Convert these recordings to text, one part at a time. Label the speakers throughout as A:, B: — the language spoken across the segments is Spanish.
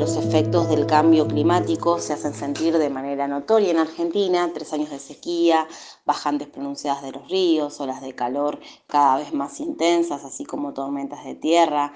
A: Los efectos del cambio climático se hacen sentir de manera notoria en Argentina: 3 años de sequía, bajantes pronunciadas de los ríos, olas de calor cada vez más intensas, así como tormentas de tierra,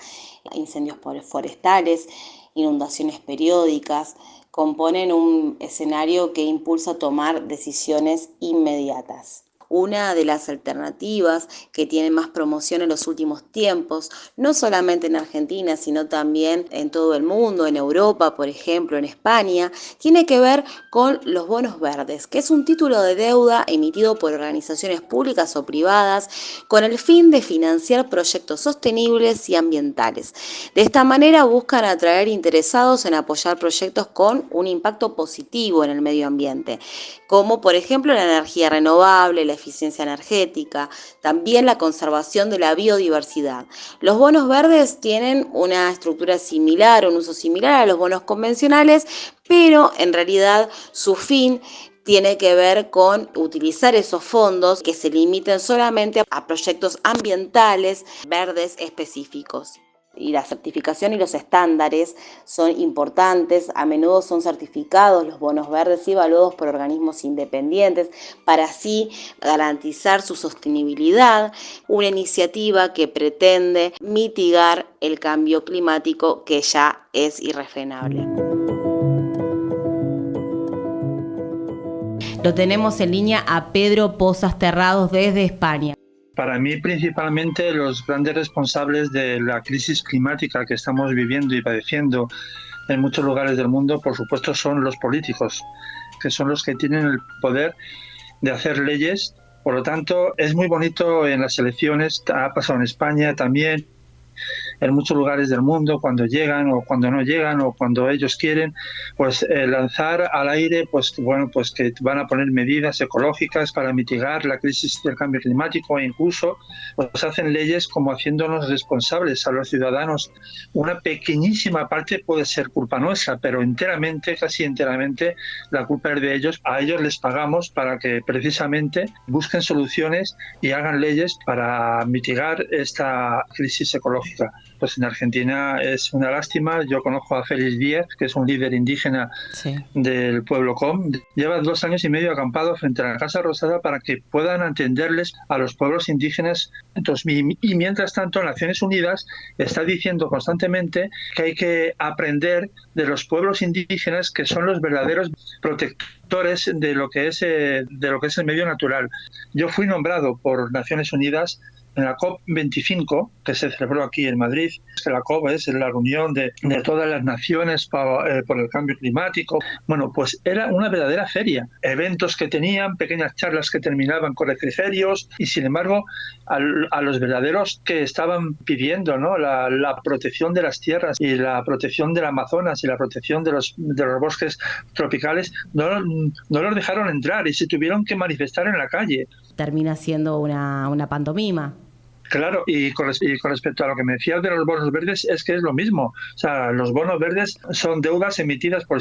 A: incendios forestales, inundaciones periódicas, componen un escenario que impulsa a tomar decisiones inmediatas. Una de las alternativas que tiene más promoción en los últimos tiempos, no solamente en Argentina, sino también en todo el mundo, en Europa, por ejemplo, en España, tiene que ver con los bonos verdes, que es un título de deuda emitido por organizaciones públicas o privadas con el fin de financiar proyectos sostenibles y ambientales. De esta manera buscan atraer interesados en apoyar proyectos con un impacto positivo en el medio ambiente, como por ejemplo la energía renovable, la eficiencia energética, también la conservación de la biodiversidad. Los bonos verdes tienen una estructura similar, un uso similar a los bonos convencionales, pero en realidad su fin tiene que ver con utilizar esos fondos que se limiten solamente a proyectos ambientales verdes específicos. Y la certificación y los estándares son importantes. A menudo son certificados los bonos verdes y evaluados por organismos independientes para así garantizar su sostenibilidad, una iniciativa que pretende mitigar el cambio climático que ya es irrefrenable. Lo tenemos en línea a Pedro Pozas Terrados desde España.
B: Para mí, principalmente, los grandes responsables de la crisis climática que estamos viviendo y padeciendo en muchos lugares del mundo, por supuesto, son los políticos, que son los que tienen el poder de hacer leyes. Por lo tanto, es muy bonito en las elecciones, ha pasado en España también, en muchos lugares del mundo, cuando llegan o cuando no llegan o cuando ellos quieren, pues lanzar al aire, pues bueno, pues que van a poner medidas ecológicas para mitigar la crisis del cambio climático, e incluso pues hacen leyes como haciéndonos responsables a los ciudadanos. Una pequeñísima parte puede ser culpa nuestra, pero enteramente, casi enteramente, la culpa es de ellos. A ellos les pagamos para que precisamente busquen soluciones y hagan leyes para mitigar esta crisis ecológica. Pues en Argentina es una lástima. Yo conozco a Félix Díaz, que es un líder indígena del pueblo Com. Lleva 2 años y medio acampado frente a la Casa Rosada para que puedan atenderles a los pueblos indígenas. Entonces, y mientras tanto, Naciones Unidas está diciendo constantemente que hay que aprender de los pueblos indígenas, que son los verdaderos protectores de lo que es el medio natural. Yo fui nombrado por Naciones Unidas en la COP25, que se celebró aquí en Madrid. La COP es la reunión de todas las naciones por el cambio climático. Bueno, pues era una verdadera feria. Eventos que tenían, pequeñas charlas que terminaban con refrigerios, y sin embargo, a los verdaderos que estaban pidiendo, ¿no?, la protección de las tierras y la protección del Amazonas y la protección de los bosques tropicales, no los dejaron entrar y se tuvieron que manifestar en la calle.
A: Termina siendo una pantomima.
B: Claro, y con respecto a lo que me decías de los bonos verdes, es que es lo mismo. O sea, los bonos verdes son deudas emitidas por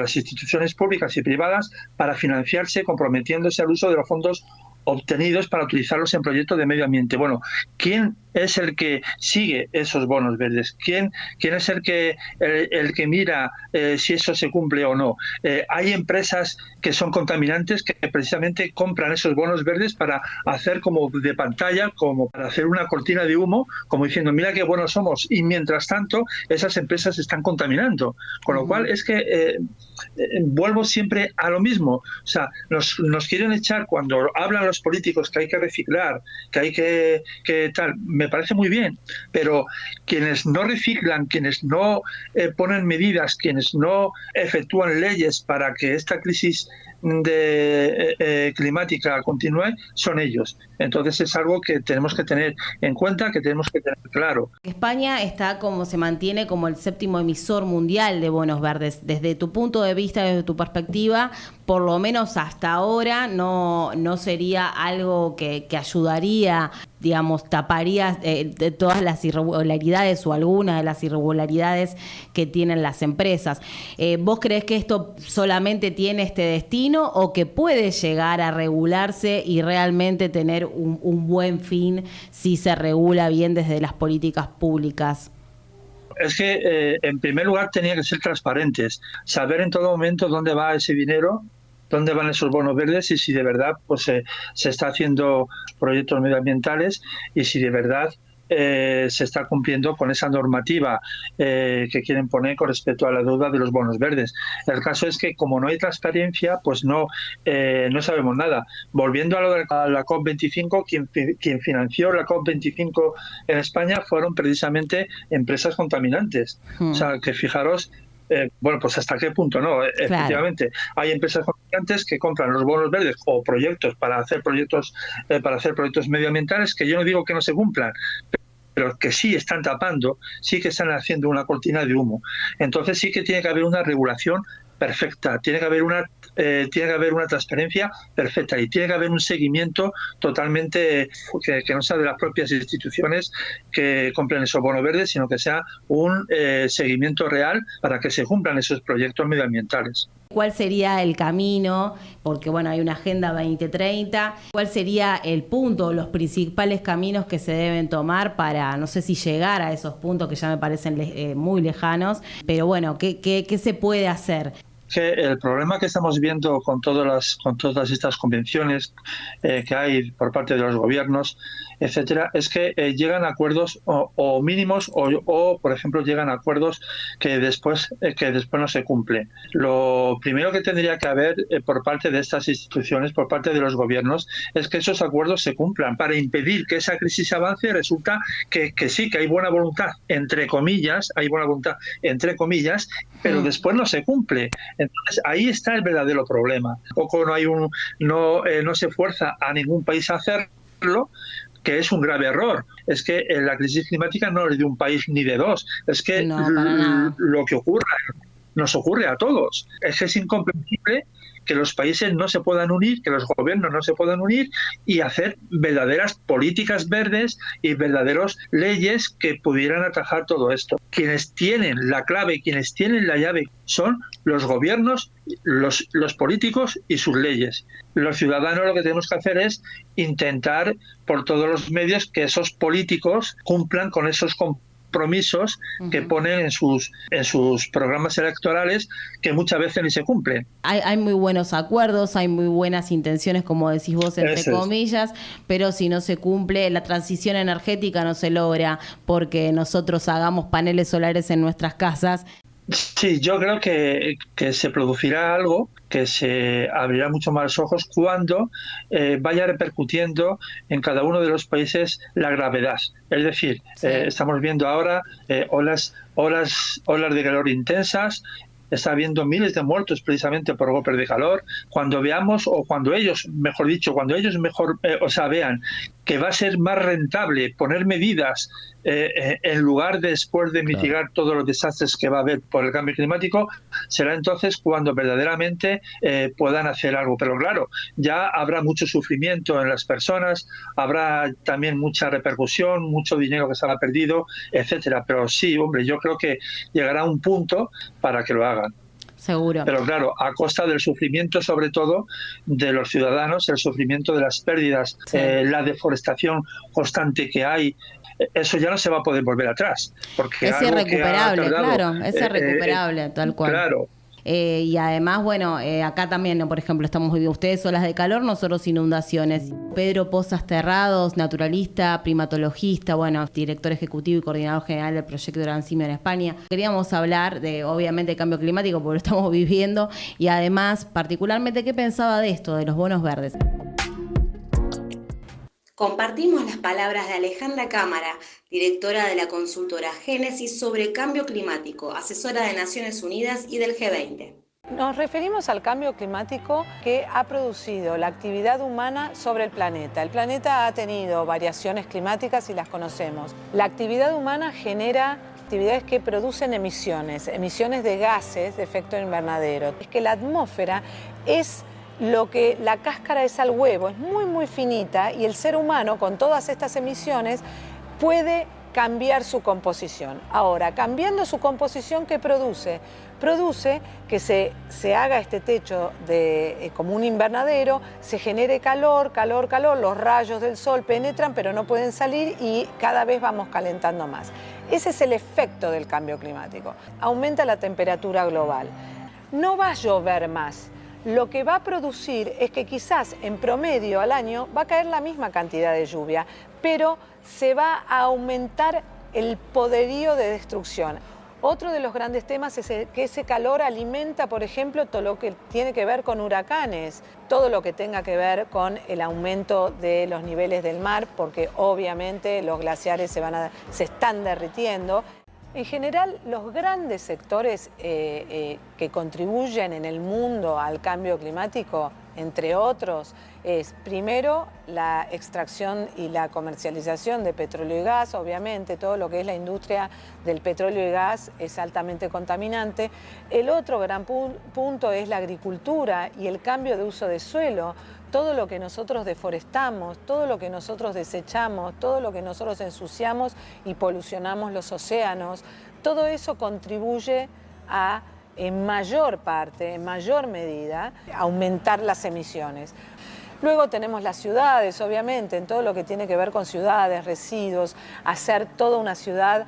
B: las instituciones públicas y privadas para financiarse, comprometiéndose al uso de los fondos obtenidos para utilizarlos en proyectos de medio ambiente. Bueno, ¿quién es el que sigue esos bonos verdes? ¿Quién es el que mira si eso se cumple o no? Hay empresas que son contaminantes que precisamente compran esos bonos verdes para hacer como de pantalla, como para hacer una cortina de humo, como diciendo, mira qué buenos somos, y mientras tanto esas empresas están contaminando. Con lo cual es que vuelvo siempre a lo mismo. O sea, nos quieren echar cuando hablan los políticos que hay que reciclar, que hay que tal, me parece muy bien, pero quienes no reciclan, quienes no ponen medidas, quienes no efectúan leyes para que esta crisis climática continúe, son ellos. Entonces es algo que tenemos que tener en cuenta, que tenemos que tener claro.
A: España se mantiene como el 7º emisor mundial de bonos verdes. Desde tu punto de vista, desde tu perspectiva, por lo menos hasta ahora no sería algo que ayudaría, digamos, taparía de todas las irregularidades o algunas de las irregularidades que tienen las empresas. ¿Vos creés que esto solamente tiene este destino o que puede llegar a regularse y realmente tener un buen fin si se regula bien desde las políticas públicas?
B: Es que, en primer lugar, tenía que ser transparentes, saber en todo momento dónde va ese dinero, dónde van esos bonos verdes y si de verdad pues se está haciendo proyectos medioambientales y si de verdad se está cumpliendo con esa normativa que quieren poner con respecto a la deuda de los bonos verdes. El caso es que como no hay transparencia, pues no sabemos nada. Volviendo a lo de la COP25, quien financió la COP25 en España fueron precisamente empresas contaminantes. O sea, que fijaros. Bueno, pues hasta qué punto, ¿no?
C: Claro.
B: Efectivamente, hay empresas contaminantes que compran los bonos verdes o proyectos para hacer proyectos medioambientales que yo no digo que no se cumplan, pero que sí están tapando, sí que están haciendo una cortina de humo. Entonces sí que tiene que haber una regulación perfecta, tiene que haber una transparencia perfecta y tiene que haber un seguimiento totalmente que no sea de las propias instituciones que compren esos bonos verdes, sino que sea un seguimiento real para que se cumplan esos proyectos medioambientales.
C: ¿Cuál sería el camino? Porque bueno, hay una Agenda 2030. ¿Cuál sería el punto, los principales caminos que se deben tomar para, no sé si llegar a esos puntos que ya me parecen muy lejanos, pero bueno, ¿qué se puede hacer?
B: Que el problema que estamos viendo con todas estas convenciones que hay por parte de los gobiernos, etcétera, es que llegan a acuerdos o mínimos o, por ejemplo, llegan a acuerdos que después no se cumplen. Lo primero que tendría que haber por parte de estas instituciones, por parte de los gobiernos, es que esos acuerdos se cumplan. Para impedir que esa crisis avance, resulta que sí, que hay buena voluntad, entre comillas, pero después no se cumple. Entonces ahí está el verdadero problema. Tampoco no se fuerza a ningún país a hacerlo, que es un grave error. Es que la crisis climática no es de un país ni de dos. Es que lo que nos ocurre a todos. Es que es incomprensible que los países no se puedan unir, que los gobiernos no se puedan unir y hacer verdaderas políticas verdes y verdaderas leyes que pudieran atajar todo esto. Quienes tienen la clave, quienes tienen la llave son los gobiernos, los políticos y sus leyes. Los ciudadanos lo que tenemos que hacer es intentar por todos los medios que esos políticos cumplan con esos compromisos que ponen en sus programas electorales, que muchas veces ni se cumplen.
C: Hay muy buenos acuerdos, hay muy buenas intenciones, como decís vos, entre comillas, pero si no se cumple, la transición energética no se logra porque nosotros hagamos paneles solares en nuestras casas.
B: Sí, yo creo que se producirá algo, que se abrirá mucho más los ojos cuando vaya repercutiendo en cada uno de los países la gravedad. Es decir, estamos viendo ahora olas de calor intensas. Está habiendo miles de muertos precisamente por golpes de calor. Cuando veamos, o cuando ellos vean que va a ser más rentable poner medidas en lugar de después de mitigar todos los desastres que va a haber por el cambio climático, será entonces cuando verdaderamente puedan hacer algo. Pero claro, ya habrá mucho sufrimiento en las personas, habrá también mucha repercusión, mucho dinero que se habrá perdido, etcétera. Pero sí, hombre, yo creo que llegará un punto para que lo hagan.
C: Seguro.
B: Pero claro, a costa del sufrimiento, sobre todo, de los ciudadanos, el sufrimiento de las pérdidas, la deforestación constante que hay. Eso ya no se va a poder volver atrás. Porque
C: es irrecuperable, es irrecuperable, tal cual.
B: Claro.
C: Y además, bueno, acá también, por ejemplo, estamos viviendo ustedes olas de calor, nosotros inundaciones. Pedro Pozas Terrados, naturalista, primatologista, bueno, director ejecutivo y coordinador general del proyecto de Alzheimer en España. Queríamos hablar de, obviamente, cambio climático, porque lo estamos viviendo, y además, particularmente, ¿qué pensaba de esto, de los bonos verdes?
A: Compartimos las palabras de Alejandra Cámara, directora de la consultora Génesis sobre cambio climático, asesora de Naciones Unidas y del G20.
D: Nos referimos al cambio climático que ha producido la actividad humana sobre el planeta. El planeta ha tenido variaciones climáticas y las conocemos. La actividad humana genera actividades que producen emisiones de gases de efecto invernadero. Es que la atmósfera es lo que la cáscara es al huevo, es muy muy finita y el ser humano con todas estas emisiones puede cambiar su composición. Ahora, cambiando su composición, ¿qué produce? Produce que se haga este techo como un invernadero, se genere calor, los rayos del sol penetran pero no pueden salir y cada vez vamos calentando más. Ese es el efecto del cambio climático. Aumenta la temperatura global. No va a llover más. Lo que va a producir es que quizás en promedio al año va a caer la misma cantidad de lluvia, pero se va a aumentar el poderío de destrucción. Otro de los grandes temas es que ese calor alimenta, por ejemplo, todo lo que tiene que ver con huracanes, todo lo que tenga que ver con el aumento de los niveles del mar, porque obviamente los glaciares se están derritiendo. En general, los grandes sectores que contribuyen en el mundo al cambio climático, entre otros, es primero la extracción y la comercialización de petróleo y gas. Obviamente, todo lo que es la industria del petróleo y gas es altamente contaminante. El otro gran punto es la agricultura y el cambio de uso de suelo. Todo lo que nosotros deforestamos, todo lo que nosotros desechamos, todo lo que nosotros ensuciamos y polucionamos los océanos, todo eso contribuye a, en mayor parte, en mayor medida, aumentar las emisiones. Luego tenemos las ciudades, obviamente, en todo lo que tiene que ver con ciudades, residuos, hacer toda una ciudad,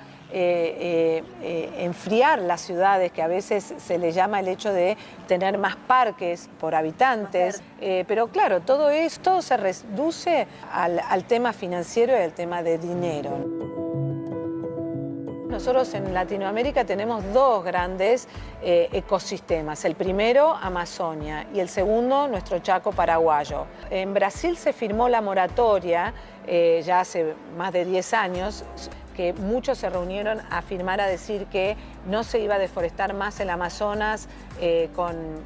D: enfriar las ciudades, que a veces se le llama el hecho de tener más parques por habitantes, pero claro, todo esto se reduce al tema financiero y al tema de dinero. Nosotros en Latinoamérica tenemos dos grandes ecosistemas. El primero, Amazonia, y el segundo, nuestro Chaco paraguayo. En Brasil se firmó la moratoria ya hace más de 10 años, que muchos se reunieron a firmar, a decir que no se iba a deforestar más el Amazonas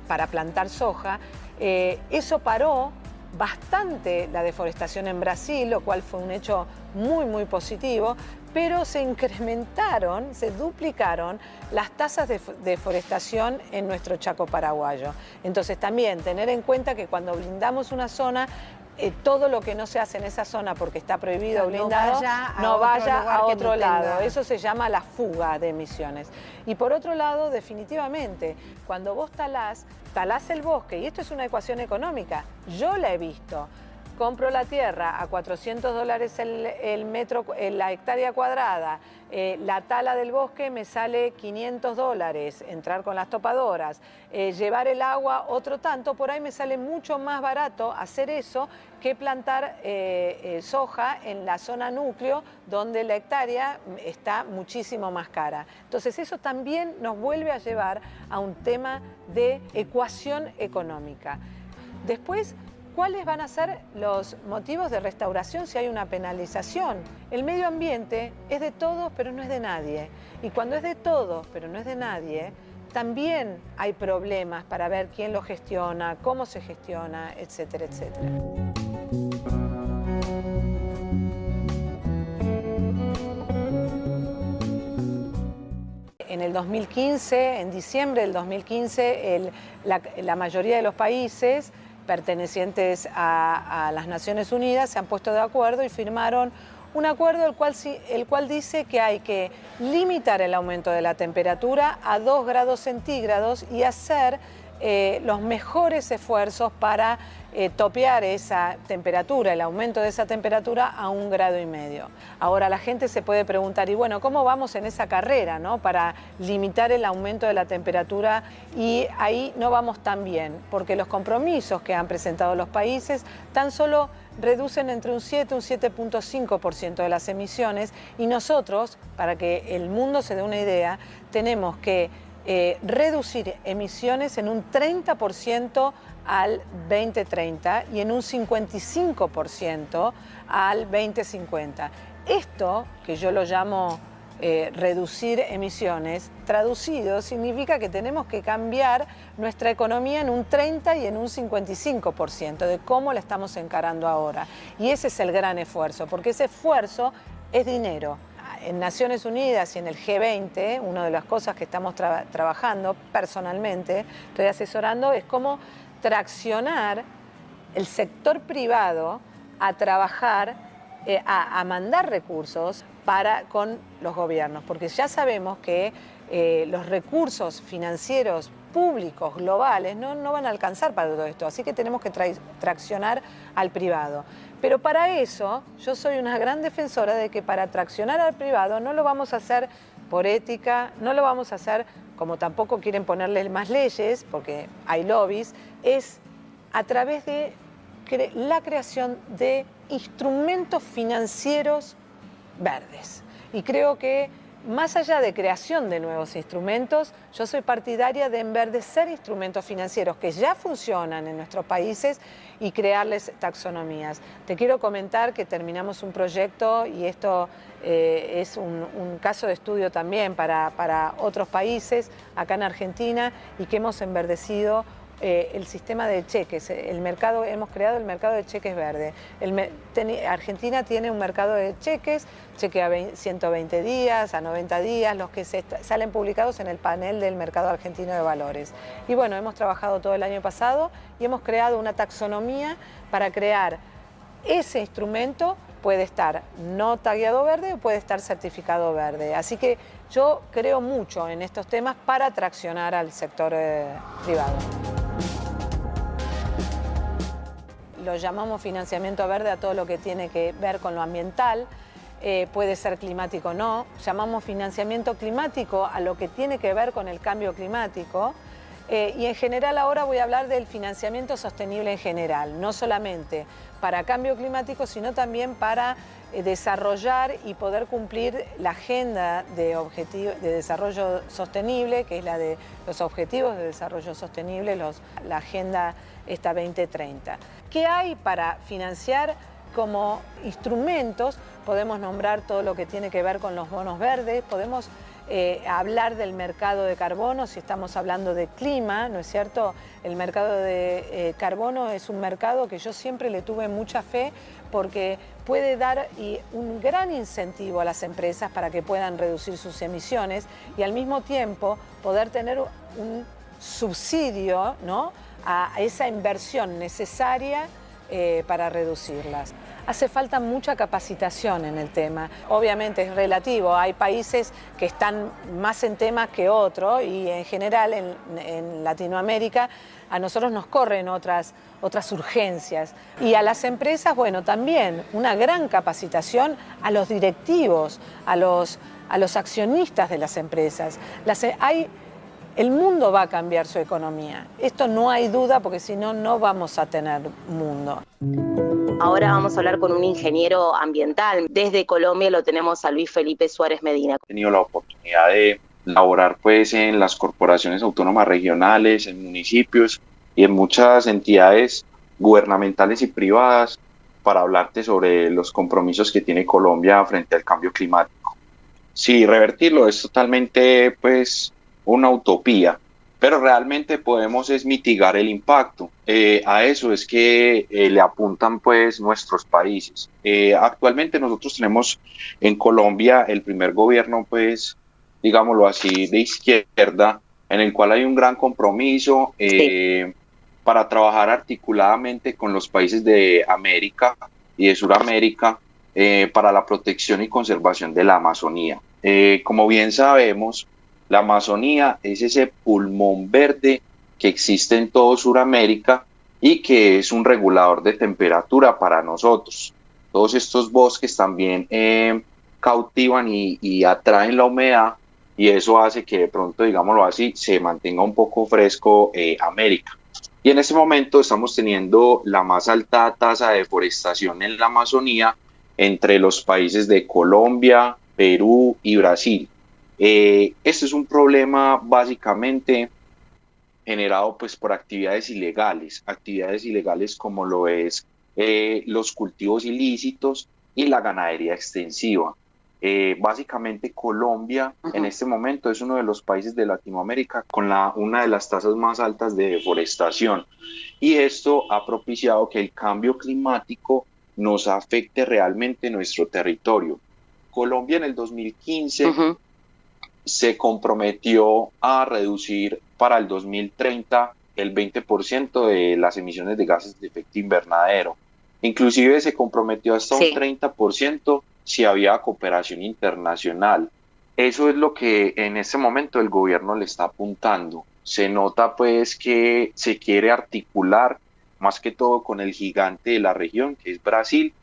D: para plantar soja. Eso paró bastante la deforestación en Brasil, lo cual fue un hecho muy, muy positivo, pero se incrementaron, se duplicaron las tasas de deforestación en nuestro Chaco paraguayo. Entonces también tener en cuenta que cuando blindamos una zona, todo lo que no se hace en esa zona porque está prohibido o blindado, no vaya a otro lado. Eso se llama la fuga de emisiones. Y por otro lado, definitivamente, cuando vos talás el bosque, y esto es una ecuación económica, yo la he visto. Compro la tierra a $400 la hectárea cuadrada, la tala del bosque me sale $500, entrar con las topadoras, llevar el agua otro tanto, por ahí me sale mucho más barato hacer eso que plantar soja en la zona núcleo, donde la hectárea está muchísimo más cara. Entonces eso también nos vuelve a llevar a un tema de ecuación económica. Después, ¿cuáles van a ser los motivos de restauración si hay una penalización? El medio ambiente es de todos, pero no es de nadie. Y cuando es de todos, pero no es de nadie, también hay problemas para ver quién lo gestiona, cómo se gestiona, etcétera, etcétera. En el 2015, en diciembre del 2015, la mayoría de los países pertenecientes a las Naciones Unidas se han puesto de acuerdo y firmaron un acuerdo el cual dice que hay que limitar el aumento de la temperatura a 2 grados centígrados y hacer los mejores esfuerzos para topear esa temperatura, el aumento de esa temperatura a 1,5 grados. Ahora la gente se puede preguntar, y bueno, ¿cómo vamos en esa carrera, ¿no?, para limitar el aumento de la temperatura? Y ahí no vamos tan bien, porque los compromisos que han presentado los países tan solo reducen entre un 7 y un 7,5% de las emisiones, y nosotros, para que el mundo se dé una idea, tenemos que reducir emisiones en un 30% al 2030 y en un 55% al 2050. Esto, que yo lo llamo reducir emisiones, traducido, significa que tenemos que cambiar nuestra economía en un 30 y en un 55% de cómo la estamos encarando ahora. Y ese es el gran esfuerzo, porque ese esfuerzo es dinero. En Naciones Unidas y en el G20, una de las cosas que estamos trabajando personalmente, estoy asesorando, es cómo traccionar el sector privado a trabajar, a mandar recursos con los gobiernos, porque ya sabemos que los recursos financieros públicos globales no van a alcanzar para todo esto, así que tenemos que traccionar al privado. Pero para eso yo soy una gran defensora de que para traccionar al privado no lo vamos a hacer por ética, no lo vamos a hacer como tampoco quieren ponerle más leyes, porque hay lobbies, es a través de la creación de instrumentos financieros verdes. Y creo que más allá de creación de nuevos instrumentos, yo soy partidaria de enverdecer instrumentos financieros que ya funcionan en nuestros países y crearles taxonomías. Te quiero comentar que terminamos un proyecto y esto es un caso de estudio también para otros países acá en Argentina y que hemos enverdecido el sistema de cheques, hemos creado el mercado de cheques verde. Argentina tiene un mercado de cheques, cheque a 120 días, a 90 días, los que salen publicados en el panel del mercado argentino de valores. Y bueno, hemos trabajado todo el año pasado y hemos creado una taxonomía para crear ese instrumento. Puede estar no tagueado verde o puede estar certificado verde. Así que yo creo mucho en estos temas para traccionar al sector privado. Lo llamamos financiamiento verde a todo lo que tiene que ver con lo ambiental, puede ser climático o no. Llamamos financiamiento climático a lo que tiene que ver con el cambio climático. Y en general ahora voy a hablar del financiamiento sostenible en general, no solamente para cambio climático, sino también para desarrollar y poder cumplir la agenda de desarrollo sostenible, que es la de los objetivos de desarrollo sostenible, la agenda esta 2030. ¿Qué hay para financiar como instrumentos? Podemos nombrar todo lo que tiene que ver con los bonos verdes, podemos hablar del mercado de carbono, si estamos hablando de clima, ¿no es cierto? El mercado de carbono es un mercado que yo siempre le tuve mucha fe porque puede dar un gran incentivo a las empresas para que puedan reducir sus emisiones y al mismo tiempo poder tener un subsidio, ¿no?, a esa inversión necesaria para reducirlas. Hace falta mucha capacitación en el tema. Obviamente es relativo, hay países que están más en temas que otros y en general en Latinoamérica a nosotros nos corren otras urgencias. Y a las empresas, bueno, también una gran capacitación a los directivos, a los accionistas de las empresas. El mundo va a cambiar su economía. Esto no hay duda porque si no, no vamos a tener mundo.
A: Ahora vamos a hablar con un ingeniero ambiental. Desde Colombia lo tenemos a Luis Felipe Suárez Medina.
E: He tenido la oportunidad de laborar pues en las corporaciones autónomas regionales, en municipios y en muchas entidades gubernamentales y privadas para hablarte sobre los compromisos que tiene Colombia frente al cambio climático. Sí, revertirlo es totalmente pues una utopía, pero realmente podemos es mitigar el impacto. A eso es que le apuntan pues nuestros países. Actualmente nosotros tenemos en Colombia el primer gobierno pues, digámoslo así, de izquierda, en el cual hay un gran compromiso para trabajar articuladamente con los países de América y de Sudamérica para la protección y conservación de la Amazonía. Como bien sabemos, la Amazonía es ese pulmón verde que existe en todo Sudamérica y que es un regulador de temperatura para nosotros. Todos estos bosques también cautivan y atraen la humedad y eso hace que de pronto, digámoslo así, se mantenga un poco fresco América. Y en este momento estamos teniendo la más alta tasa de deforestación en la Amazonía entre los países de Colombia, Perú y Brasil. Este es un problema básicamente generado pues por actividades ilegales como lo es los cultivos ilícitos y la ganadería extensiva. Básicamente Colombia en este momento es uno de los países de Latinoamérica con una de las tasas más altas de deforestación y esto ha propiciado que el cambio climático nos afecte realmente nuestro territorio. Colombia en el 2015 se comprometió a reducir para el 2030 el 20% de las emisiones de gases de efecto invernadero. Inclusive se comprometió hasta un 30% si había cooperación internacional. Eso es lo que en este momento el gobierno le está apuntando. Se nota pues que se quiere articular más que todo con el gigante de la región, que es Brasil,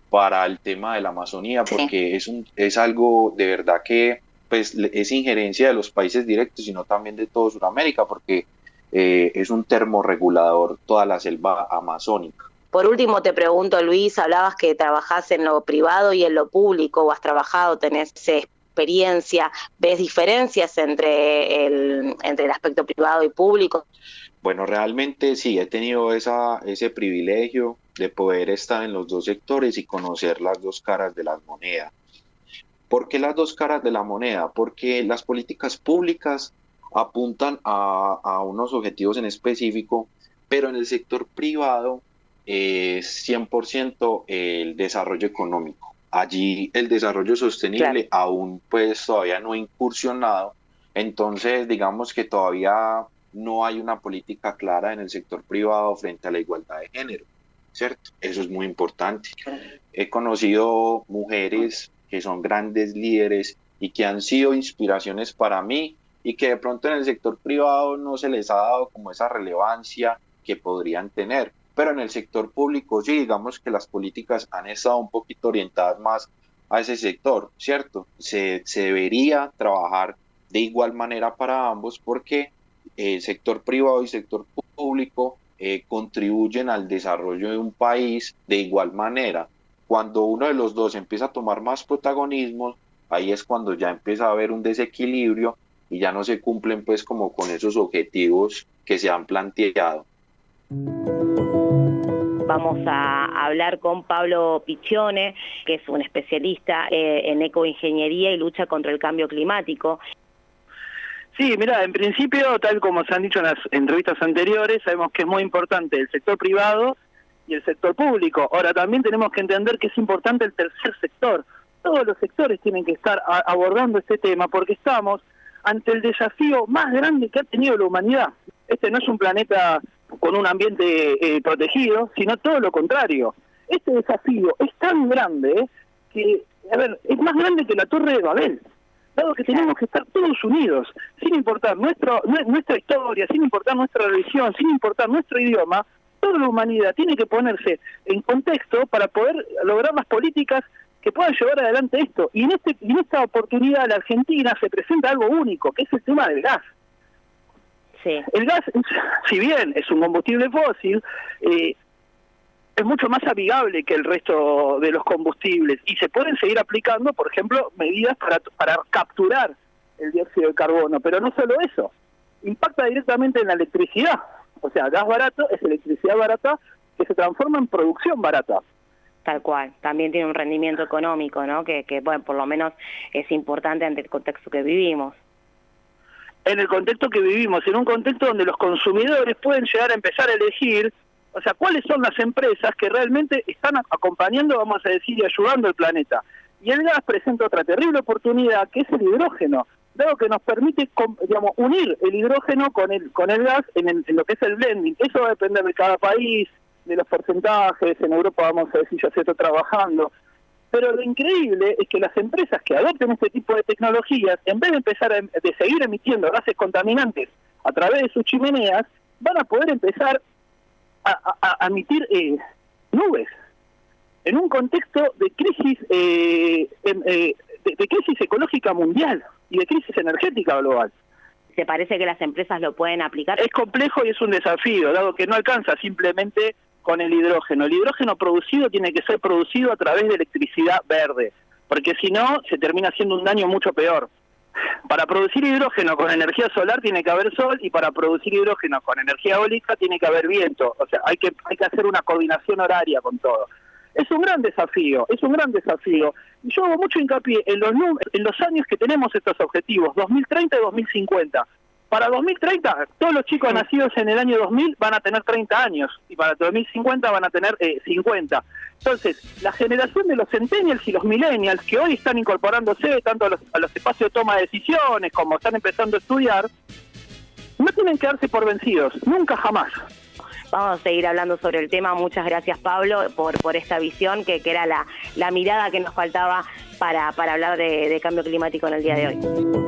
E: para el tema de la Amazonía, porque es algo de verdad que pues es injerencia de los países directos, sino también de todo Sudamérica, porque es un termorregulador toda la selva amazónica.
A: Por último te pregunto, Luis, hablabas que trabajás en lo privado y en lo público, o has trabajado, tenés experiencia, ¿ves diferencias entre el aspecto privado y público?
E: Bueno, realmente sí, he tenido ese privilegio de poder estar en los dos sectores y conocer las dos caras de la moneda. ¿Por qué las dos caras de la moneda? Porque las políticas públicas apuntan a unos objetivos en específico, pero en el sector privado es 100% el desarrollo económico. Allí el desarrollo sostenible aún pues todavía no ha incursionado, entonces digamos que todavía no hay una política clara en el sector privado frente a la igualdad de género, ¿cierto? Eso es muy importante. He conocido mujeres que son grandes líderes y que han sido inspiraciones para mí y que de pronto en el sector privado no se les ha dado como esa relevancia que podrían tener, pero en el sector público sí, digamos que las políticas han estado un poquito orientadas más a ese sector, ¿cierto? Se debería trabajar de igual manera para ambos porque el sector privado y sector público contribuyen al desarrollo de un país de igual manera. Cuando uno de los dos empieza a tomar más protagonismo, ahí es cuando ya empieza a haber un desequilibrio y ya no se cumplen pues como con esos objetivos que se han planteado.
A: Vamos a hablar con Pablo Piccione, que es un especialista en ecoingeniería y lucha contra el cambio climático.
F: Sí, mira, en principio, tal como se han dicho en las entrevistas anteriores, sabemos que es muy importante el sector privado y el sector público. Ahora, también tenemos que entender que es importante el tercer sector. Todos los sectores tienen que estar abordando este tema porque estamos ante el desafío más grande que ha tenido la humanidad. Este no es un planeta con un ambiente protegido, sino todo lo contrario. Este desafío es tan grande que, a ver, es más grande que la Torre de Babel. Dado que tenemos que estar todos unidos, sin importar nuestra historia, sin importar nuestra religión, sin importar nuestro idioma, toda la humanidad tiene que ponerse en contexto para poder lograr las políticas que puedan llevar adelante esto. Y en esta oportunidad a la Argentina se presenta algo único, que es el tema del gas.
A: Sí.
F: El gas, si bien es un combustible fósil, es mucho más amigable que el resto de los combustibles y se pueden seguir aplicando, por ejemplo, medidas para capturar el dióxido de carbono, pero no solo eso, impacta directamente en la electricidad, o sea, gas barato es electricidad barata que se transforma en producción barata.
A: Tal cual, también tiene un rendimiento económico, ¿no? Que bueno, por lo menos es importante ante el contexto que vivimos.
F: En el contexto que vivimos, en un contexto donde los consumidores pueden llegar a empezar a elegir, o sea, cuáles son las empresas que realmente están acompañando, vamos a decir, y ayudando al planeta. Y el gas presenta otra terrible oportunidad, que es el hidrógeno, dado que nos permite, digamos, unir el hidrógeno con el gas en lo que es el blending. Eso va a depender de cada país, de los porcentajes. En Europa, vamos a decir, ya se está trabajando. Pero lo increíble es que las empresas que adopten este tipo de tecnologías, en vez de empezar de seguir emitiendo gases contaminantes a través de sus chimeneas, van a poder empezar a emitir nubes en un contexto de crisis de crisis ecológica mundial y de crisis energética global.
A: ¿Te parece que las empresas lo pueden aplicar?
F: Es complejo y es un desafío, dado que no alcanza simplemente con el hidrógeno. El hidrógeno producido tiene que ser producido a través de electricidad verde, porque si no se termina haciendo un daño mucho peor. Para producir hidrógeno con energía solar tiene que haber sol y para producir hidrógeno con energía eólica tiene que haber viento. O sea, hay que hacer una coordinación horaria con todo. Es un gran desafío, es un gran desafío. Y yo hago mucho hincapié en los años que tenemos estos objetivos, 2030 y 2050. Para 2030, todos los chicos nacidos en el año 2000 van a tener 30 años y para 2050 van a tener 50. Entonces, la generación de los centennials y los millennials que hoy están incorporándose tanto a los espacios de toma de decisiones como están empezando a estudiar, no tienen que darse por vencidos, nunca jamás.
A: Vamos a seguir hablando sobre el tema. Muchas gracias, Pablo, por esta visión que era la mirada que nos faltaba para hablar de cambio climático en el día de hoy.